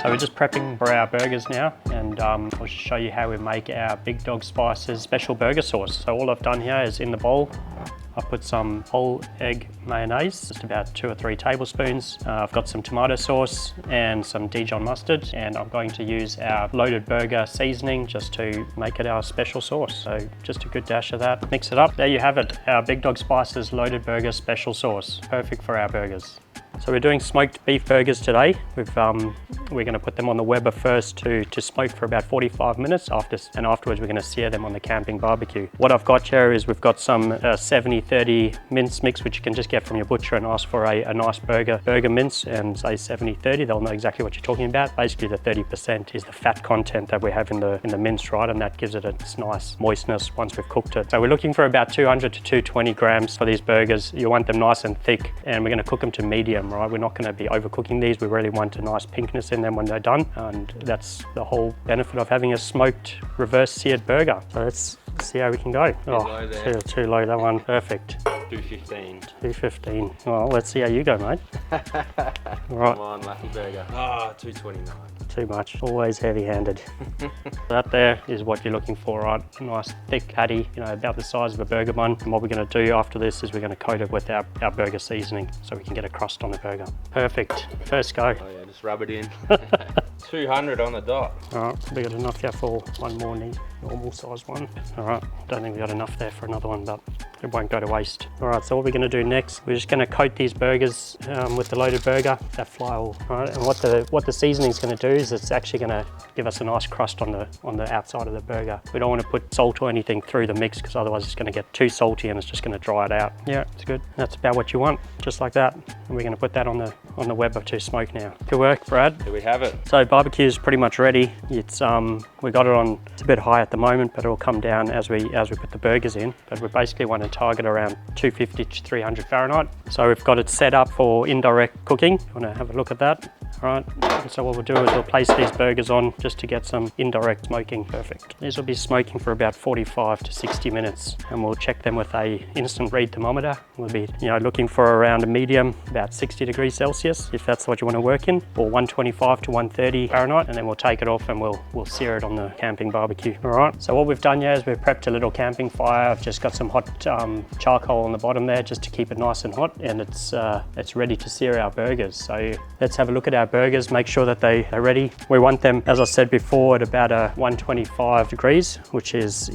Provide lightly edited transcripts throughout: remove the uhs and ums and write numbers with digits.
So we're just prepping for our burgers now, and I'll just show you how we make our Big Dog Spices special burger sauce. So all I've done here is in the bowl, I put some whole egg mayonnaise, just about 2 or 3 tablespoons. I've got some tomato sauce and some Dijon mustard, and I'm going to use our loaded burger seasoning just to make it our special sauce. So just a good dash of that, mix it up. There you have it, our Big Dog Spices loaded burger special sauce. Perfect for our burgers. So we're doing smoked beef burgers today. We're going to put them on the Weber first to smoke for about 45 minutes, and afterwards we're going to sear them on the camping barbecue. What I've got here is we've got some 70-30 mince mix, which you can just get from your butcher and ask for a nice burger mince and say 70-30. They'll know exactly what you're talking about. Basically the 30% is the fat content that we have in the mince, right? And that gives it its nice moistness once we've cooked it. So we're looking for about 200 to 220 grams for these burgers. You want them nice and thick, and we're going to cook them to medium. Right? We're not going to be overcooking these. We really want a nice pinkness in them when they're done, and that's the whole benefit of having a smoked reverse seared burger. So let's see how we can go. Too low, that one. Perfect. 215. 215. Well, let's see how you go, mate. Right. Come on, lucky burger. 229. Too much. Always heavy-handed. That there is what you're looking for, right? A nice thick patty, about the size of a burger bun. And what we're going to do after this is we're going to coat it with our burger seasoning so we can get a crust on the burger. Perfect. First go. Oh yeah, just rub it in. 200 on the dot. All right, we got enough here for one more normal size one. All right, don't think we got enough there for another one, but it won't go to waste. All right, so what we're going to do next, we're just going to coat these burgers with the loaded burger, that fly oil. All right, and what the seasoning is going to do is it's actually going to give us a nice crust on the outside of the burger. We don't want to put salt or anything through the mix because otherwise it's going to get too salty and it's just going to dry it out. Yeah, it's good. That's about what you want, just like that. And we're going to put that on the Weber to smoke now. Good work, Brad. Here we have it. So barbecue is pretty much ready. It's we got it on. It's a bit high at the moment, but it'll come down as we put the burgers in. But we basically want to target around 250 to 300 Fahrenheit. So we've got it set up for indirect cooking. Want to have a look at that? All right. And so what we'll do is we'll place these burgers on just to get some indirect smoking. Perfect. These will be smoking for about 45 to 60 minutes, and we'll check them with a instant read thermometer. We'll be looking for around a medium, about 60 degrees Celsius, if that's what you want to work in, or 125 to 130 Fahrenheit, and then we'll take it off and we'll sear it on the camping barbecue. All right. So what we've done here is we've prepped a little camping fire. I've just got some hot charcoal on the bottom there just to keep it nice and hot, and it's ready to sear our burgers. So let's have a look at our burgers, make sure that they're ready. We want them, as I said before, at about 125 degrees, which is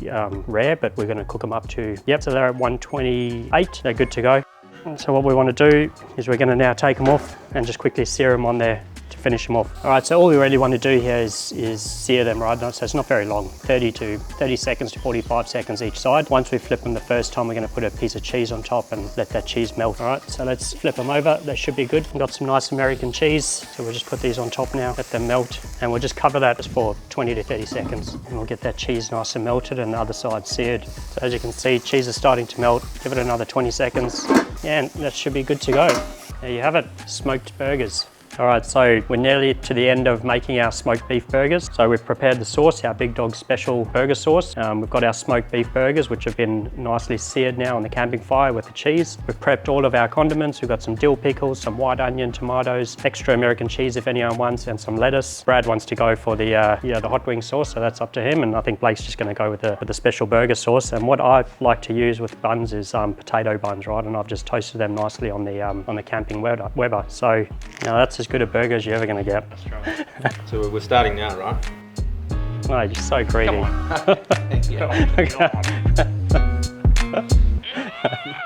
rare, but we're going to cook them up to, so they're at 128. They're good to go. And so what we want to do is we're going to now take them off and just quickly sear them on there to finish them off. All right, so all we really want to do here is sear them, right? So it's not very long, 30 seconds to 45 seconds each side. Once we flip them the first time, we're going to put a piece of cheese on top and let that cheese melt. All right, so let's flip them over. They should be good. We've got some nice American cheese, so we'll just put these on top now, let them melt, and we'll just cover that just for 20 to 30 seconds, and we'll get that cheese nice and melted and the other side seared. So as you can see, cheese is starting to melt. Give it another 20 seconds, and that should be good to go. There you have it, smoked burgers. All right, so we're nearly to the end of making our smoked beef burgers. So we've prepared the sauce, our Big Dog special burger sauce. We've got our smoked beef burgers, which have been nicely seared now on the camping fire with the cheese. We've prepped all of our condiments. We've got some dill pickles, some white onion, tomatoes, extra American cheese if anyone wants, and some lettuce. Brad wants to go for the hot wing sauce, so that's up to him. And I think Blake's just gonna go with the special burger sauce. And what I like to use with buns is potato buns, right? And I've just toasted them nicely on the camping Weber. So that's as good a burger as you're ever going to get. That's right. So we're starting now, right? No, you're so greedy. Come on.